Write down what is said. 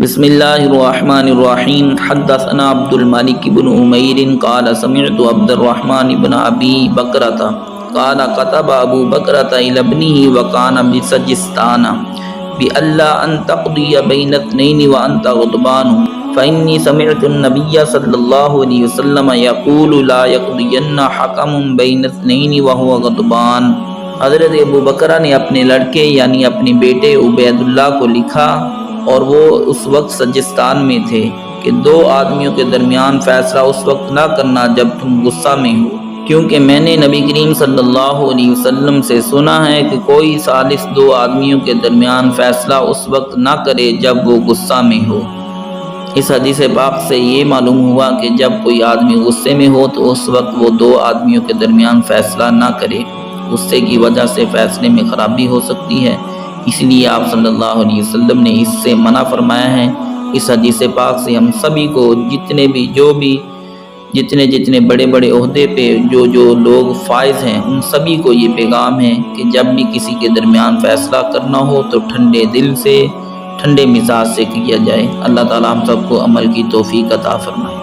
بسم اللہ الرحمن الرحیم حدثنا عبد الملک بن عمیر قال سمعت عبد الرحمن بن ابی بکرۃ قال كتب ابو بکرۃ الى ابنه وكان بسجستان بألا ان تقضي بين اثنين وانت غضبان فإني سمعت النبي صلی اللہ علیہ وسلم يقول لا يقضين حكم بين اثنين وهو غضبان۔ حضرت ابو بکرہ نے اپنے لڑکے یعنی اپنے بیٹے عبید اللہ کو لکھا اور وہ اس وقت سجستان میں تھے کہ دو آدمیوں کے درمیان فیصلہ اس وقت نہ کرنا جب تم غصہ میں ہو، کیونکہ میں نے نبی کریم صلی اللہ علیہ وسلم سے سنا ہے کہ کوئی ثالث دو آدمیوں کے درمیان فیصلہ اس وقت نہ کرے جب وہ غصہ میں ہو۔ اس حدیث پاک سے یہ معلوم ہوا کہ جب کوئی آدمی غصے میں ہو تو اس وقت وہ دو آدمیوں کے درمیان فیصلہ نہ کرے، غصے کی وجہ سے فیصلے میں خرابی ہو سکتی ہے، اس لیے آپ صلی اللہ علیہ وسلم نے اس سے منع فرمایا ہے۔ اس حدیث پاک سے ہم سبھی کو جتنے بڑے بڑے عہدے پہ جو لوگ فائز ہیں ان سبھی کو یہ پیغام ہے کہ جب بھی کسی کے درمیان فیصلہ کرنا ہو تو ٹھنڈے دل سے ٹھنڈے مزاج سے کیا جائے۔ اللہ تعالی ہم سب کو عمل کی توفیق عطا فرمائے۔